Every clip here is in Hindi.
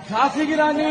झांसी की रानी।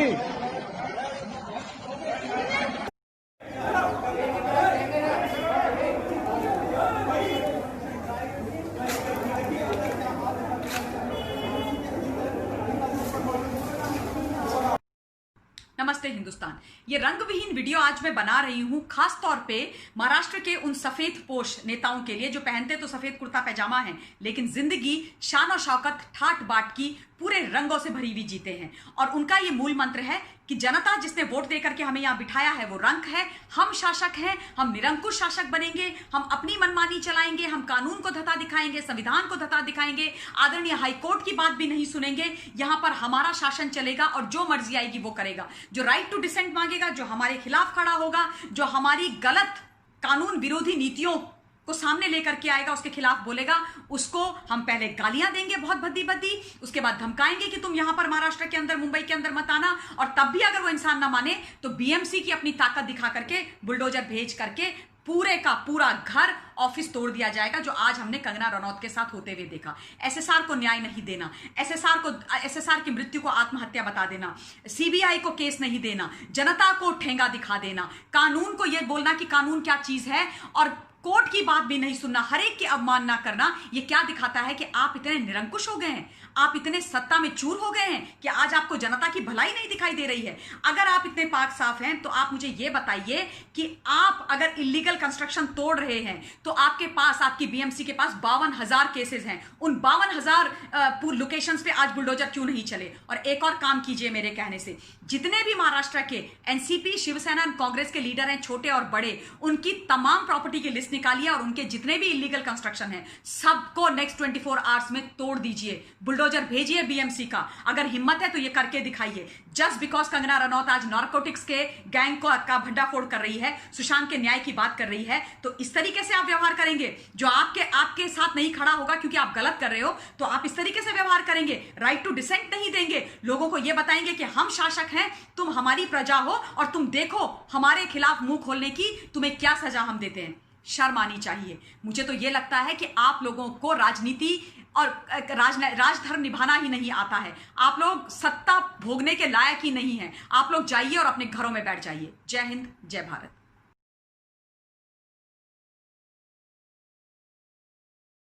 नमस्ते हिंदुस्तान। ये रंगविहीन वीडियो आज मैं बना रही हूं खास तौर पे महाराष्ट्र के उन सफेद पोश नेताओं के लिए जो पहनते तो सफेद कुर्ता पैजामा है, लेकिन जिंदगी शान और शौकत ठाट बाट की पूरे रंगों से भरी हुई जीते हैं। और उनका ये मूल मंत्र है कि जनता जिसने वोट देकर के हमें यहां बिठाया है वो रंक है, हम शासक हैं, हम निरंकुश शासक बनेंगे, हम अपनी मनमानी चलाएंगे, हम कानून को धता दिखाएंगे, संविधान को धता दिखाएंगे, आदरणीय हाईकोर्ट की बात भी नहीं सुनेंगे। यहां पर हमारा शासन चलेगा और जो मर्जी आएगी वो करेगा। जो राइट टू डिसेंट मांगेगा, जो हमारे खिलाफ खड़ा होगा, जो हमारी गलत कानून विरोधी नीतियों को सामने लेकर के आएगा, उसके खिलाफ बोलेगा, उसको हम पहले गालियां देंगे बहुत भद्दी भद्दी, उसके बाद धमकाएंगे कि तुम यहां पर महाराष्ट्र के अंदर, मुंबई के अंदर मत आना। और तब भी अगर वो इंसान ना माने तो बीएमसी की अपनी ताकत दिखा करके बुलडोजर भेज करके पूरे का पूरा घर ऑफिस तोड़ दिया जाएगा, जो आज हमने कंगना रनौत के साथ होते हुए देखा। एसएसआर को न्याय नहीं देना, एसएसआर की मृत्यु को आत्महत्या बता देना, सीबीआई को केस नहीं देना, जनता को ठेंगा दिखा देना, कानून को यह बोलना कि कानून क्या चीज है और कोर्ट की बात भी नहीं सुनना, हर एक की अवमानना करना, यह क्या दिखाता है कि आप इतने निरंकुश हो गए हैं, आप इतने सत्ता में चूर हो गए हैं कि आज आपको जनता की भलाई नहीं दिखाई दे रही है। अगर आप इतने पाक साफ हैं तो आप मुझे यह बताइए कि आप अगर इलीगल कंस्ट्रक्शन तोड़ रहे हैं तो आपके पास, आपकी बीएमसी के पास 52,000 केसेस हैं। उन 52,000 लोकेशंस पे आज बुलडोजर क्यों नहीं चले? और एक और काम कीजिए मेरे कहने से, जितने भी महाराष्ट्र के एनसीपी, शिवसेना और कांग्रेस के लीडर हैं, छोटे और बड़े, उनकी तमाम प्रॉपर्टी की लिस्ट निकालिए और उनके जितने भी इलीगल कंस्ट्रक्शन है सबको नेक्स्ट 24 आवर्स में तोड़ दीजिए, बुलडोजर भेजिए बीएमसी का। अगर हिम्मत है तो ये करके दिखाइए। जस्ट बिकॉज कंगना रनौत आज नारकोटिक्स के गैंग का भंडाफोड़ कर रही है, सुशांत के न्याय की बात कर रही है, तो इस तरीके से आप व्यवहार करेंगे? जो आपके साथ नहीं खड़ा होगा क्योंकि आप गलत कर रहे हो, तो आप इस तरीके से व्यवहार करेंगे? राइट टू डिसेंट नहीं देंगे, लोगों को यह बताएंगे कि हम शासक हैं, तुम हमारी प्रजा हो और तुम देखो हमारे खिलाफ मुंह खोलने की तुम्हें क्या सजा हम देते हैं। शर्म आनी चाहिए। मुझे तो यह लगता है कि आप लोगों को राजनीति और राजधर्म निभाना ही नहीं आता है। आप लोग सत्ता भोगने के लायक ही नहीं है। आप लोग जाइए और अपने घरों में बैठ जाइए। जय हिंद, जय भारत।